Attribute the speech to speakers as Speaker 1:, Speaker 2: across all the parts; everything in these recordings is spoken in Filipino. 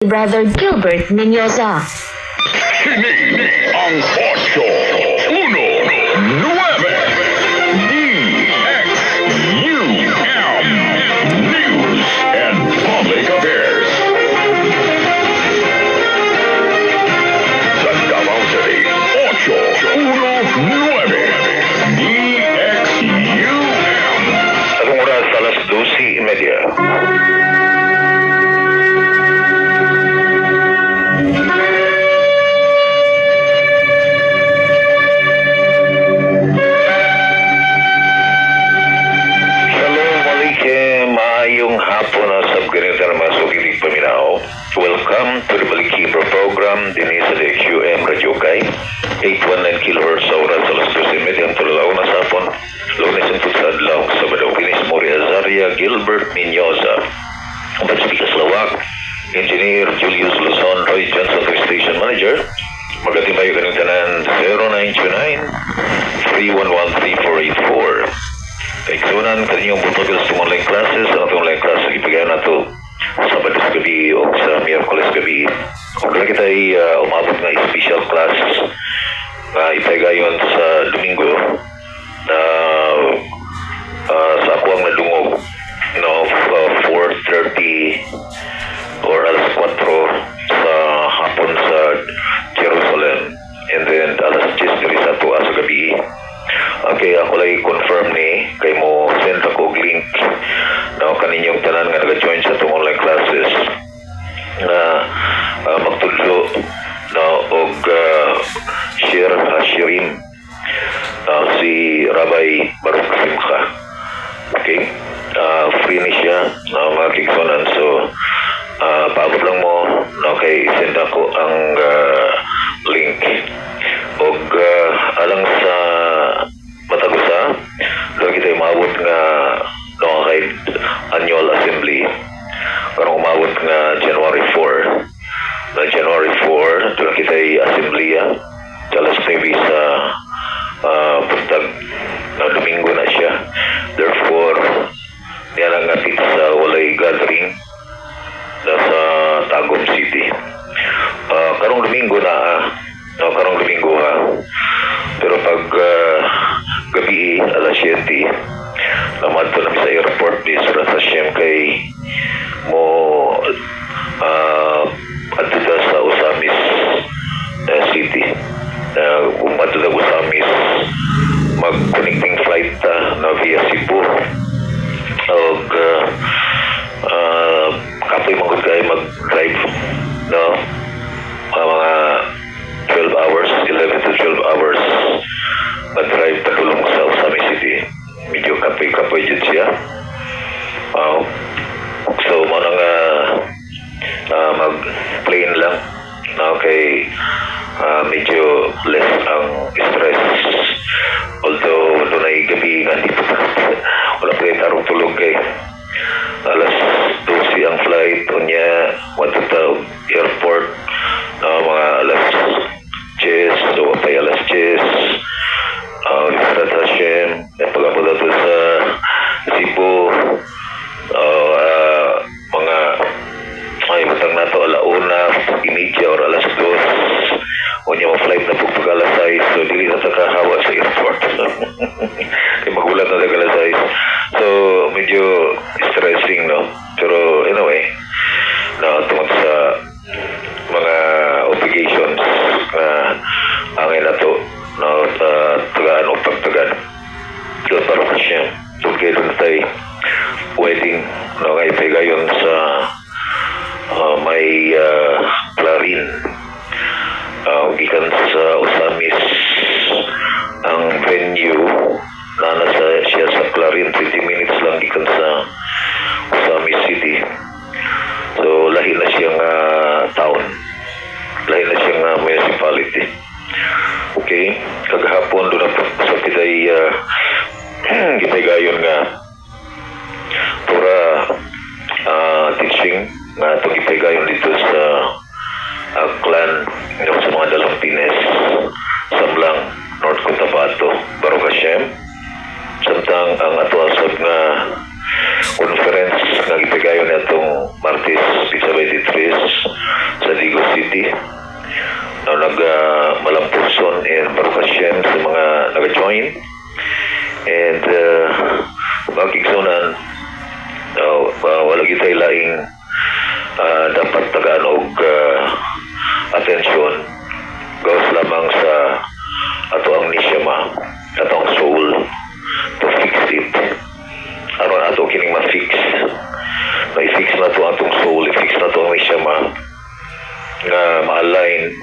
Speaker 1: Brother Gilbert Menyoza.
Speaker 2: Kini ang 8-1-9 DXUM News and Public Affairs. Sa Davao City, 8-1-9 DXUM. Ang oras alas 12:30. Welcome to the Balikibro program din sa DXUM Radio Kay 819 kHz sa oras alas 12:30 ang tulalaw na sapon Lunes ang Adlaw Sabado Finis Moria Azaria Gilbert Menyoza ang Pacifica Lawak Engineer Julius Luzon Roy Johnson Station Manager magatibayo kanang tanan 0929-311-3484 Kaigsunan kaninyong protocols sa online classes ang online classes ipagayan na to Sabado sa gabi o sa Miyerkules gabi. Kung kita ay umabot na special class ipagayon sa Domingo na sa ako ang nadungog no, 4:30 or alas 4 sa hapon sa Jerusalem and then alas 10 sa tuwa sa gabi. Okay, ako lang i-confirm ni kay mo send ako link na kaninyong tanan nga nag-join sa itong online classes na magtudlo na og sharing si Rabbi Baruch Simcha. Okay? Free ni siya mga kigsonan. So, paabot lang mo na kay send ako ang link og alang sa Matagusa doon kita umabot nga kahit annual assembly karong umabot nga January 4 na January 4 doon kita assembleya alas 9 sa puntag na Domingo na siya therefore niya lang natin sa walay gathering na sa Tagum City karong Domingo karong Domingo pero pag gabi alas 7 naman to namin sa airport di Surat Hashem kay mo adto sa Usamis City kung adto sa Usamis mag-connecting flight na via Cebu og kapoy magod kayo mag-drive no mga 12 hours 11 to 12 hours mag-drive padulong sa Usami City medyo kapoy dyan siya so manang mag-plane lang okay medyo less ang stress although doon ay gabi nga di pa wala pa yung tarong tulog kay alas 12 ang flight unya watutag airport mga alas 10 so pa alas 10 Surat Hashem pag-abot nato sa Cebu mga matang nato alauna imidya or alas 2 unya mo flight na pag alas 6 so dili na takahawa sa airport kaya magulat na alas 6 so medyo stressing no pero anyway tungkol sa mga obligations na angin na to tagaan o pagtagan so parang siya tungkol doon tayo wedding ngay pegayon sa may Clarin gikan sa Usamis ang venue na nasa siya sa Clarin 20 minutes lang gikan sa Usamis City so lahi na siyang town lahi na siyang municipality okay kagahapon doon na sa kitay gipahigayon nga pura teaching nga itong gipahigayon dito sa clan sa mga Dalampines Samlang North Cotabato Baruch Hashem samtang ang atuasab nga conference nga gipigayon natong Martes Pizza 23 dapat tagaan og atensyon gawas lamang sa ato ang nishama, ato ang soul, to fix it. Aron ato kining ma-fix. Na-fix na to atong soul, i-fix na to ang nishama nga ma-align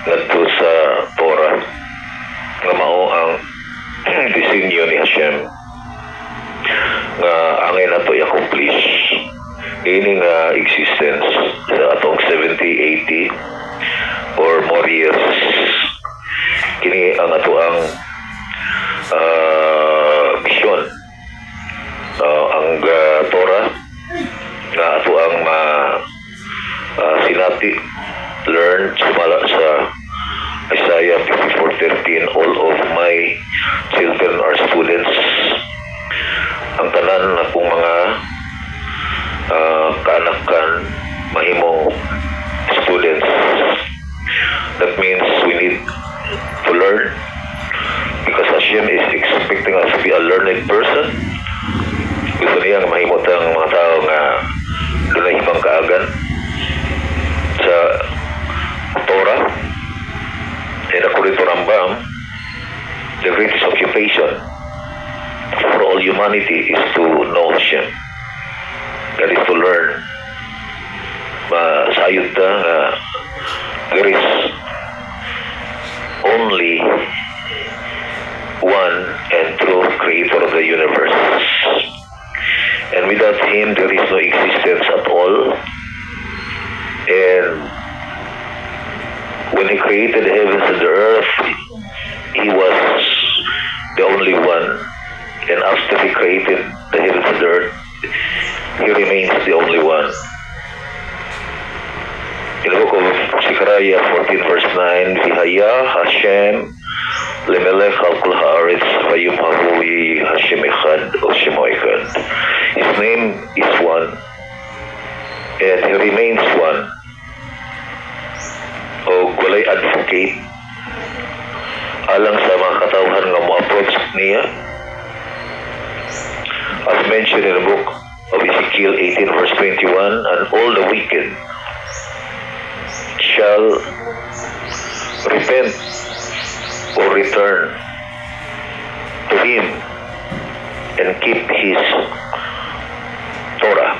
Speaker 2: ngadto sa Torah nga mao ang disenyo ni Hashem nga angay na to i-accomplish ini nga existence sa atong 70, 80 or more years. Kini ang ato ang mission, ang Torah nga ato ang sinati, learn, sumala sa Isaiah 54:13, all of my children are students. Ang tanan na kong mga kaanakan mahimong students. That means we need to learn because Hashem is expecting us to be a learned person. Gusto niya nga mahimot ang mga tao nga doon na ibang kaagan sa Torah. And according to Rambam, the greatest occupation for all humanity is to know Hashem. That is to learn. Masayod na nga there is only one and true creator of the universe. And without him, there is no existence at all. And when he created the heavens and the earth, he was the only one. And after he created the heavens and the earth, he remains the only one. In the book of Zechariah 14 verse 9, Vihaya Hashem Lemelech Al-Kul Haaretz Vayum Hahui Hashem Echad O Shemo Echad. His name is one, and he remains one. O walay advocate alang sa mga katawhan nga mo-approach niya. As mentioned in the book of Ezekiel 18 verse 21, and all the wicked shall repent or return to him and keep his Torah,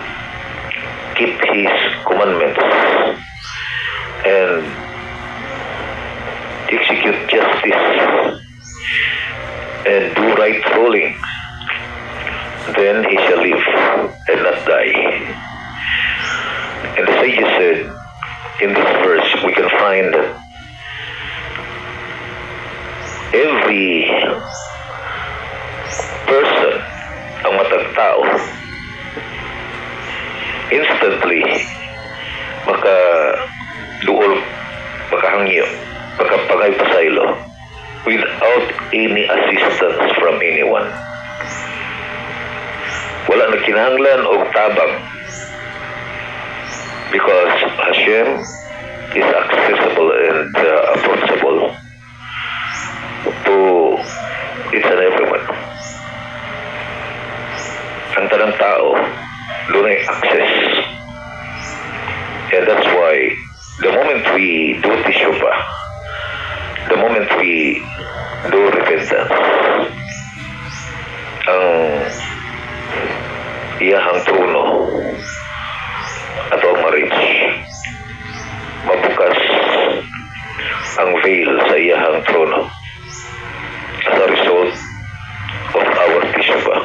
Speaker 2: keep his commandments, and execute justice and do right ruling. Then he shall live and not die. And the sages said, in this verse we can find every person, ang matag tao, instantly makaduol, makahangyo, makapagay pasaylo without any assistance from anyone. Wala nagkinahanglan og tabang because Hashem is accessible and approachable to each and everyone. Ang tanang tao doon ay access, and that's why the moment we do teshuvah, the moment we do repentance, ang iyahang trono at ang ma-reach, mabukas ang veil sa iyahang trono as a result of our teshuvah,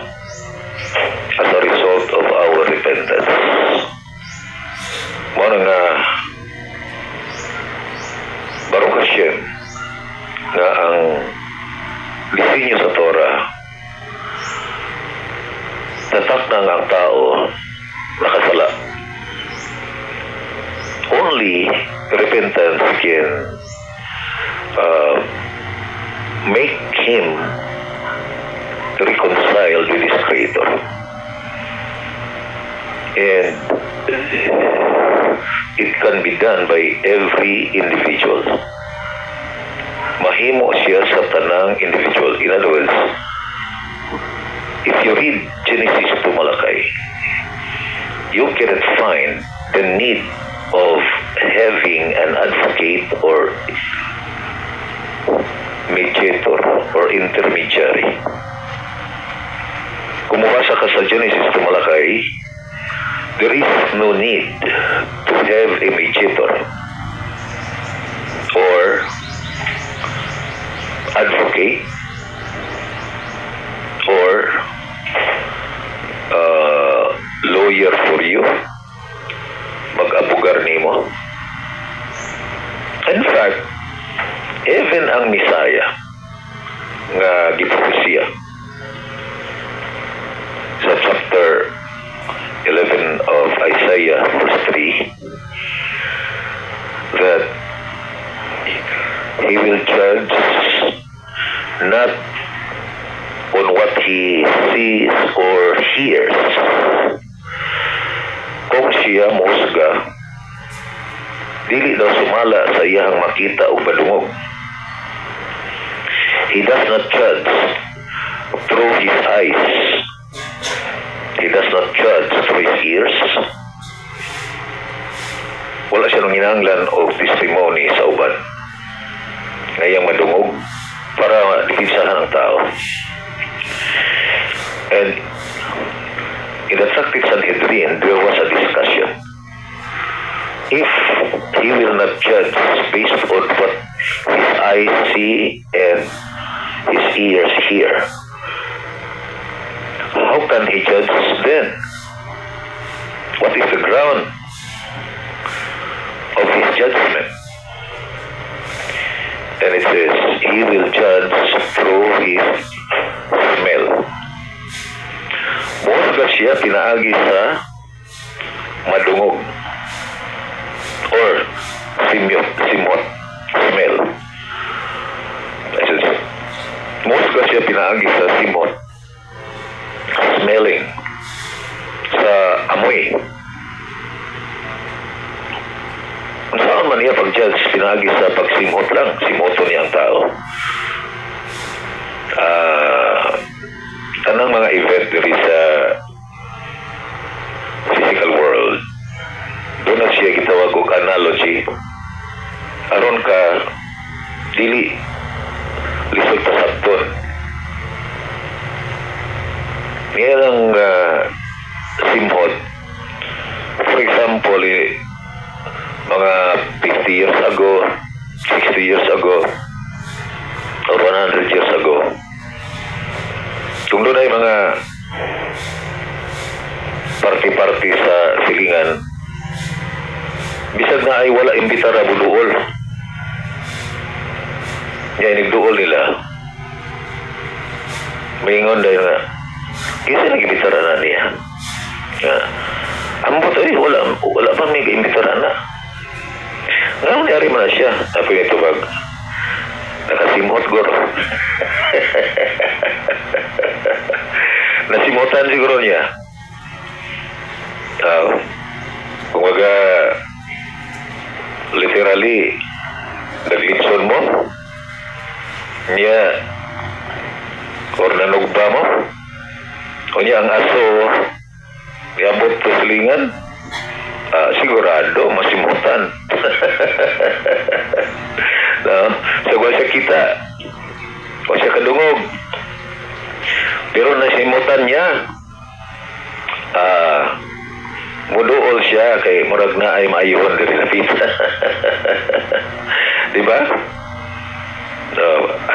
Speaker 2: as a result of our repentance. Muna nga Baruch Hashem nga ang disenyo sa Torah tatak na nga ang tao nakasala. Only repentance can make him reconciled with his Creator. And it can be done by every individual. Mahimo siya sa tanang individual. In other words, if you read Genesis to Malachi, you cannot find the need advocate or mediator or intermediary. Kung mabasa ka sa Genesis to Malakay, there is no need to have a mediator or advocate or lawyer for you mag-abugar nimo. In fact, even ang Misaya nga gipropesya sa chapter 11 of Isaiah verse 3 that he will judge not on what he sees or hears. Kung siya musga, dili daw sumala sa iyang makita o padungog. He does not judge through his eyes. He does not judge through his ears. Wala siya nang hinanglan o testimony sa uban ngayang madungog para dikisahan ang tao. And in the Tractate Sanhedrin, there was a discussion. If he will not judge based on what his eyes see and his ears hear, how can he judge then? What is the ground of his judgment? And it says, he will judge through his smell. Musga siya pinaagi sa madungog or simot, smell. Musga siya pinaagi sa simot, smelling, sa amoy. Saan man niya pag-judge, pinagi sa pagsimot lang, simoto niya ang tao. Tanang mga event diri sa physical world, doon na siya gitawag og analogy. Aron ka, dili, lisod pa sabton. Niya lang simhot. For example, mga 50 years ago, 60 years ago, or 100 years ago, kung doon ay mga party-party sa silingan, bisag na ay wala imbitara buluol. Yan, nagduol nila. Maingon dahil nga, kasi nag-imbitara na niya. Ang buto wala pa may imbitara na. Ngayon, nangyari mo na siya. Ako yung tubag. Nakasimot, goro. Nasimutan siguro niya. Kung maga, literally, naglipson mo, niya, or nanugba mo, o niya ang aso, niabot sa silingan, sigurado, masimutan. No? So, kung siya kita, o siya kadungog, pero nasimutan niya, muduol siya, kay murag na ay maayuhon din na pizza. Diba? So,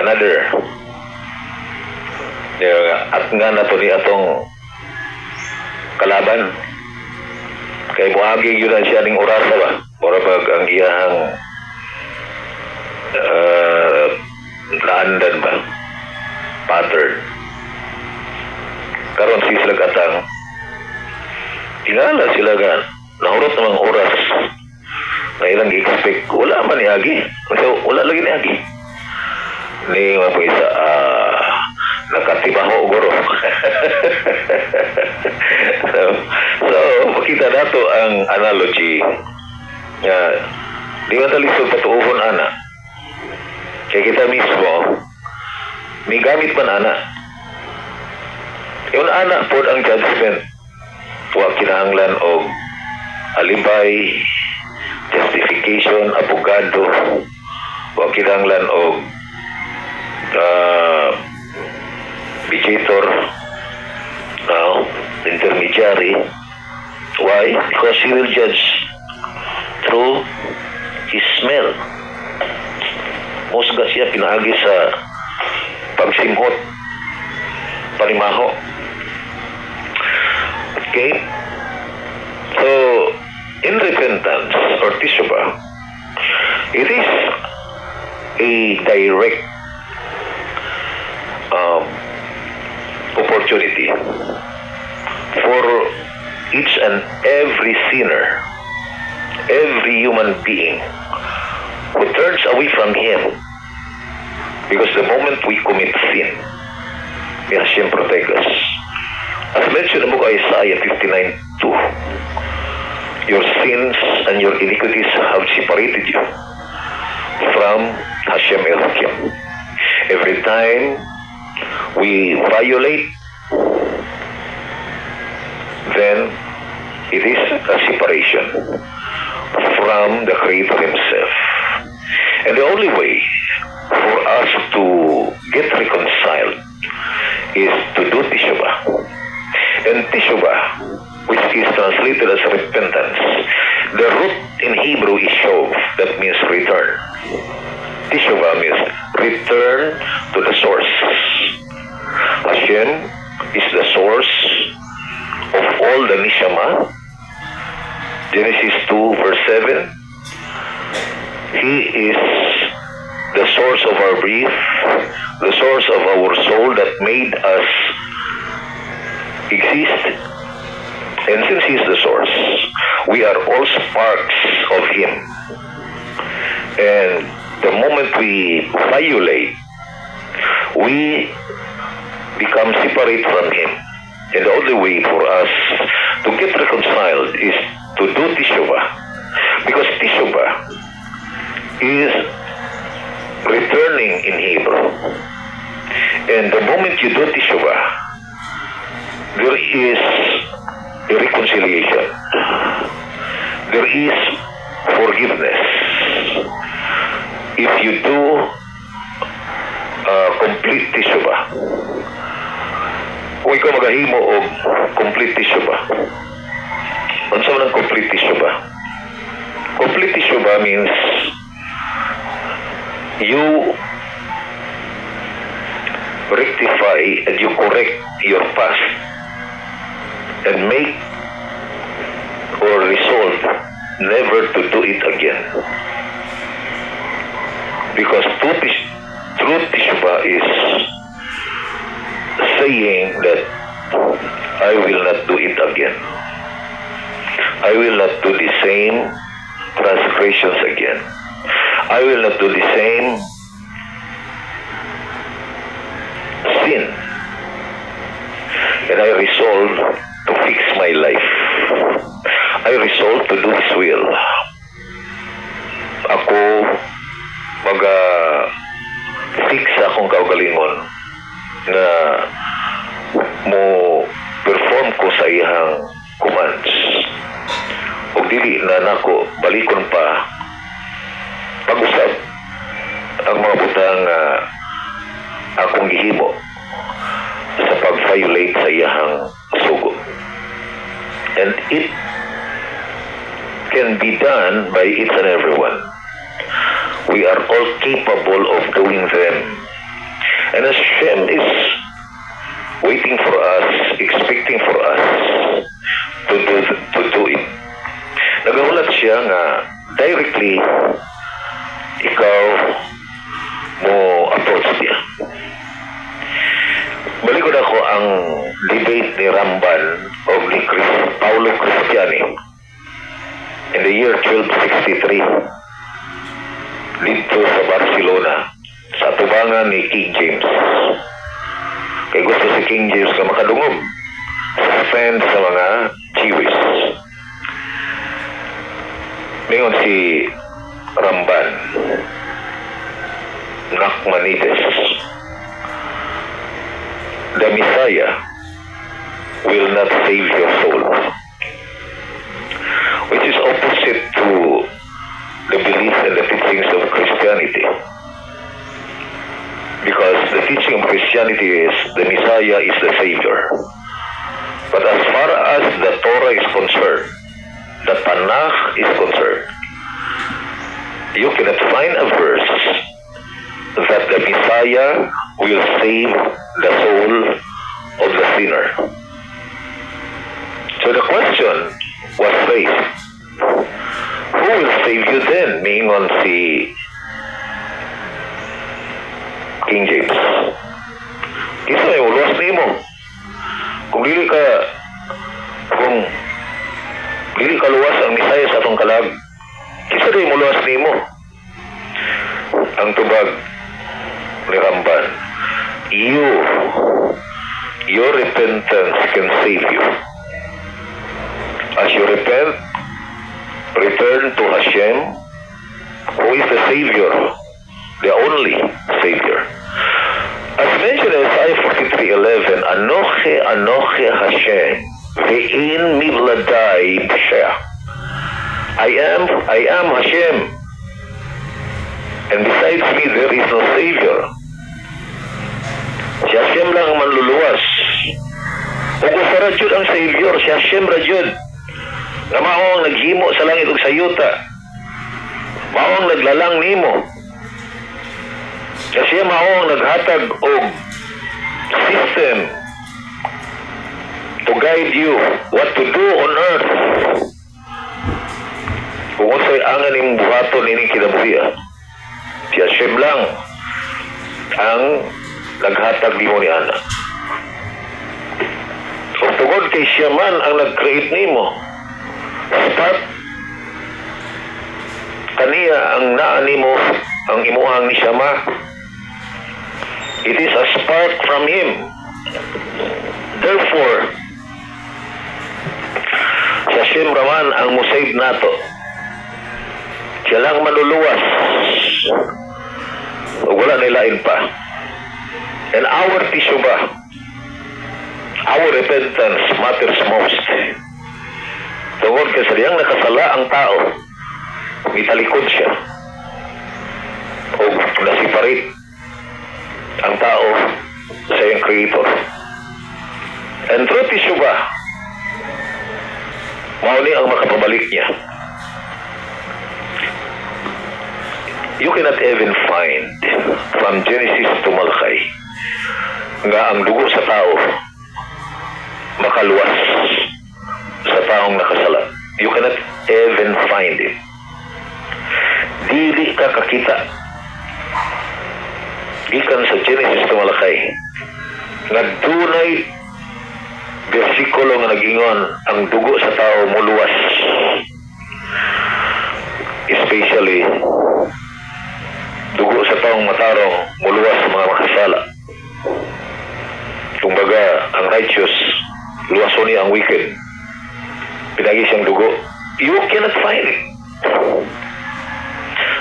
Speaker 2: another, at nga na to ni atong kalaban, kay muagig yun siya ning orasa ba? Mura pag ang iyahang naandan ba? Pattern. Karon sila katang tingala sila ka nahurot namang oras na ilang i-expect. Wala man ni Agi. Kasi wala lagi ni Agi. Ni mga pag-isa, nakatibaho guro. so, makita nato ang analogy nga di man talisod patuuhon ana. Kaya kita mismo may gamit man ana. Yung ana po ang judgment wa kinahanglan og alibay, justification qualification, abogado, o kinahanglan og mediator, intermediary. Why? Because he will judge through his smell. Musga siya pinaagi sa pagsimhot, panimaho. Okay? So, in repentance or teshuvah, it is a direct opportunity for each and every sinner, every human being who turns away from Him. Because the moment we commit sin, may Hashem protect us. As mentioned in the book of Isaiah 59:2, your sins and your iniquities have separated you from Hashem Elohim. Every time we violate, then it is a separation from the Creator Himself. And the only way for us to get reconciled is to do teshuvah. And teshuvah, which is translated as repentance, the root in Hebrew is shov, that means return. Teshuvah means return to the source. Hashem is the source of all the neshama. Genesis 2 verse 7. He is the source of our breath, the source of our soul that made us exist. And since He is the source, we are all sparks of Him. And the moment we violate, we become separate from Him. And the only way for us to get reconciled is to do teshuvah. Because teshuvah is returning in Hebrew. And the moment you do teshuvah, there is a reconciliation. There is forgiveness. If you do complete teshuvah, kung ikaw magahimo o complete teshuvah, ano sa manang complete teshuvah? Complete teshuvah means you rectify and you correct your past and make or resolve never to do it again. Because true teshuvah is saying that I will not do it again. I will not do the same transgressions again. I will not do the same sin. And I resolve to fix my life. I resolve to do His will. Ako fix akong kaugalingon na mo perform ko sa iyang commands. O dili na nako balikon pa pag-usap ang mga butang akong gihimo sa pag-violate sa iyang sugo. And it can be done by each and everyone. We are all capable of doing them. And Hashem is waiting for us, expecting for us to do it. Nagahulat siya nga directly ikaw mo approach niya. Balikod ako ang debate ni Ramban o ni Paulo Cristiani in the year 1263 dito sa Barcelona sa tubangan ni King James. Kaya gusto si King James na makadungog sa fans sa mga Jewish. Ngayon si Ramban Nachmanides, the Messiah will not save your soul, which is opposite to the Christianity is the Messiah is the Savior. But as far as the Torah is concerned, the Tanakh is concerned, you cannot find a verse that the Messiah will save the soul of the sinner. So the question was raised, who will save you then? Mingon si King James. Kisa may uluwas nimo. Kung dili ka luwas ang Misaya sa atong kalag, kisa rin muluwas nimo. Ang tubag ni Ramban, your repentance can save you. As you repent, return to Hashem, who is the Savior, the only Savior. As mentioned in Isaiah 43:11, Anoche Hashem, ve'in mivladai b'sheh. I am Hashem, and besides me there is no Savior. Si Hashem lang ang manluluwas. O kung sa radyod ang Savior, si Hashem radyod. Nga maong naghimo sa langit ug sa yuta. Maong naglalang nimo. Kasi maong naghatag og system to guide you what to do on earth. Kung unsay angan imong buhaton ining kinabuhi. Si Hashem lang ang naghatag nimo ni ana. Kung tungod kay siya man ang nag-create nimo, spark kaniya ang naa nimo ang imuhang ni Shama. It is a spark from Him. Therefore, si Hashem raman ang musave nato. Siya lang manluluwas. O wala nilain pa. And our tisuba, our repentance matters most. Tungod kasi siyang nakasala ang tao, mitalikod siya. O nasiparate ang tao sa iyang Creator. And through tisuba, mauni ang makapabalik niya. You cannot even find from Genesis to Malachi nga ang dugo sa tao makaluwas sa taong nakasala. You cannot even find it. Dili ka kakita gikan sa Genesis to Malachi nga dunay bersikulo nga nagingon ang dugo sa tao muluwas, especially dugo sa taong matarong muluwas sa mga makasala. Kumbaga, ang righteous luwason niya ang wicked, pinagi siyang dugo. You cannot find it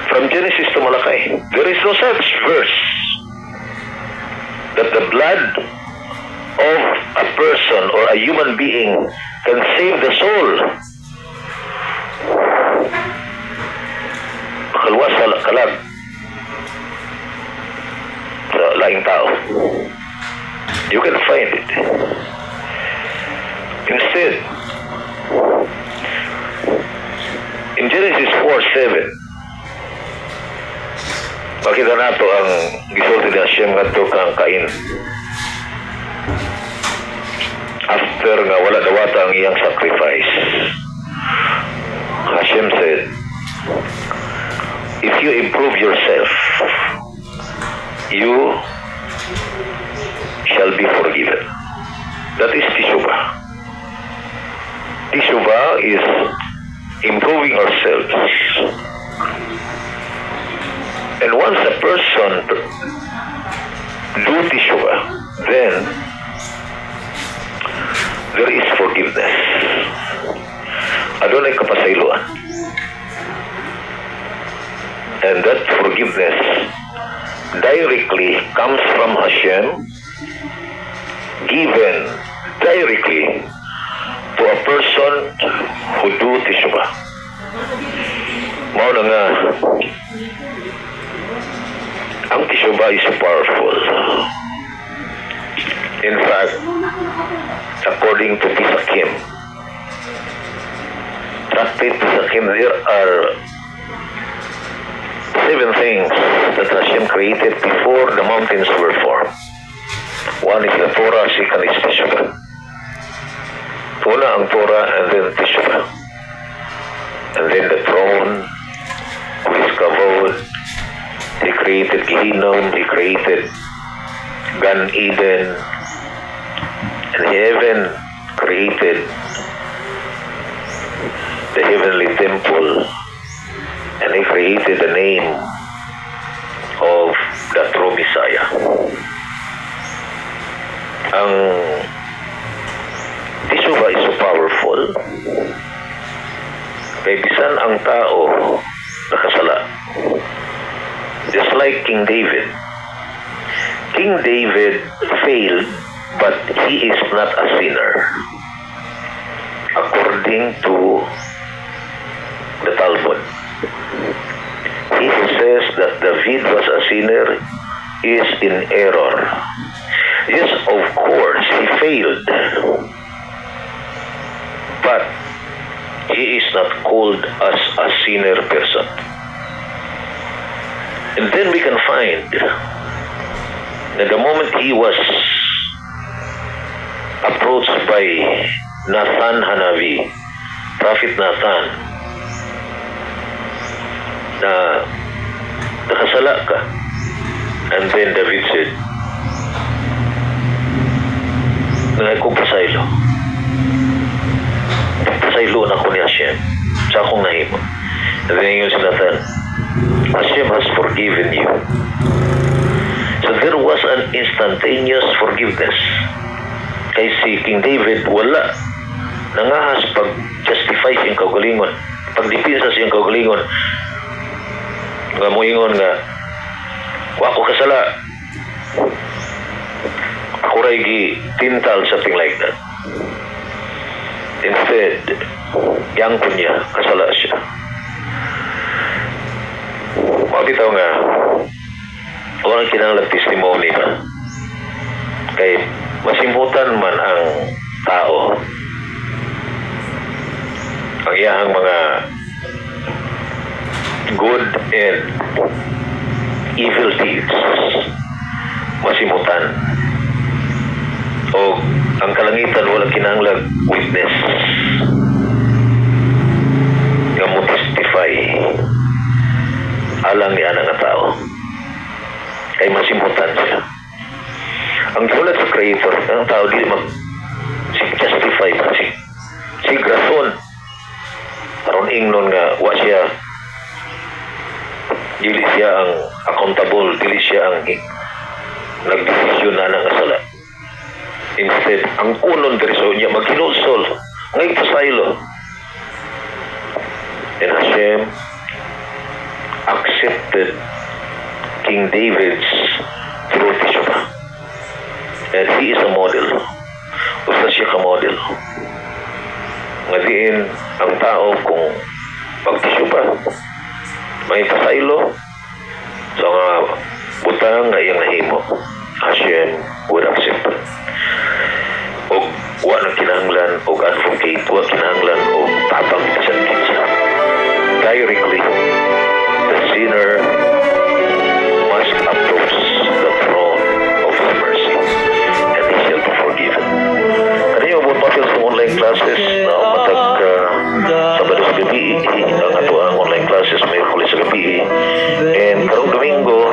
Speaker 2: from Genesis to Malachi. There is no such verse that the blood of a person or a human being can save the soul. Makaluwas sa kalag sa laing tao. You can find it. Instead, in Genesis 4:7, makita nato ang gisulti ni Hashem ngadto kang Cain. After nga wala dawata ang iyang sacrifice, Hashem said, if you improve yourself, you shall be forgiven. That is Teshuvah. Teshuvah is improving ourselves. And once a person do Teshuvah, then there is forgiveness. Adunay kapasayloan. And that forgiveness directly comes from Hashem, given directly to a person who do Teshuvah. Mao na nga, ang Teshuvah is powerful. In fact, according to Tisakim, Tractate Tisakim, there are 7 things that Hashem created before the mountains were formed. One is the Torah, second is Teshuvah. Una ang Torah and then Teshuvah. And then the throne, which Kavod. He created Gehinnom, He created Gan Eden, and heaven created the heavenly temple, and He created the name of the true Messiah. Ang Teshuvah is so powerful. Kay bisan ang tao nakasala. Just like King David. King David failed, but he is not a sinner. According to the Talmud. He who says that David was a sinner is in error. Yes, of course, he failed. But he is not called as a sinner person. And then we can find that the moment he was approached by Nathan Hanavi, Prophet Nathan, na nakasala ka, and then David said, nangay ko pasaylo. Pasaylo na ko ni Hashem sa akong nahimo. And then yun si Nathan, Hashem has forgiven you. So there was an instantaneous forgiveness. Kay si King David, wala. Nangahas pag-justify siyang kaugalingon. Pag-dipinsa siyang kaugalingon. Nga moingon nga, wa ko kasala. Ako ray gi-tintal, something like that. Instead, yangkon niya, kasala siya. Mabitaw nga, walang kinanglang testimony na. Kay masimputan man ang tao, ang iyahang mga good and evil deeds, masimutan. O ang kalangitan walang kinanglang witness nga mo testify alang ni anang nga tao. Kay masimutan siya. Ang gulat sa Creator, ang tao di mag-justify pa si Grason. Aron ingnon nga, wa siya, dili siya ang accountable, dili siya ang nagdesisyon na ng asala. Instead, ang kunon diriso niya maghinulsol, ngay pasaylo. And Hashem accepted King David's true Teshuvah. And he is a model. Usa siya ka model. Nga diin ang tao kung pag-Teshuvah, may pasaylo sa mga butang nga iyang nahimo, Hashem would accept it. O wa na kinahanglan o advocate, wa kinahanglan o tabang sa kinsa. Directly, the sinner must approach the throne of mercy and he shall be forgiven. Kanina mo papil sa online classes na matag Sabado sa gabi, ang ato ang online classes Miyerkules sa gabi, and karong Domingo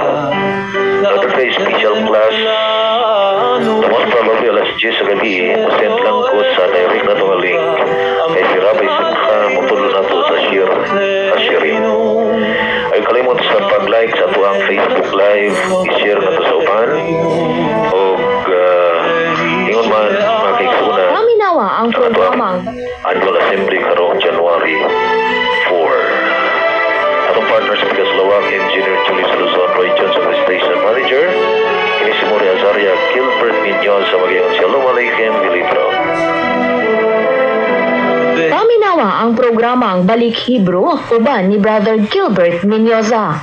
Speaker 2: another day special class the most probably alas 10 sa gabi. Send lang ko sa direct na itong link kay si Rabbi Simcha mutulo na to sa sharing. Ay kalimot sa pag-like sa ito ang Facebook Live, i-share na ito sa upan o ingon man makikuna
Speaker 1: Paminawa ang programang
Speaker 2: Annual Assembly karong January 4. Atong partners sa Pigaslawak, Engineer Julius Luzon, Roy Johnson, the Station Manager, kini si Muri Azaria, Gilbert Minyol sa Magiang Shalom Aleichem, Bilibro.
Speaker 1: Paminawa ang programang Balik Hebrew uban ni Brother Gilbert Menyoza.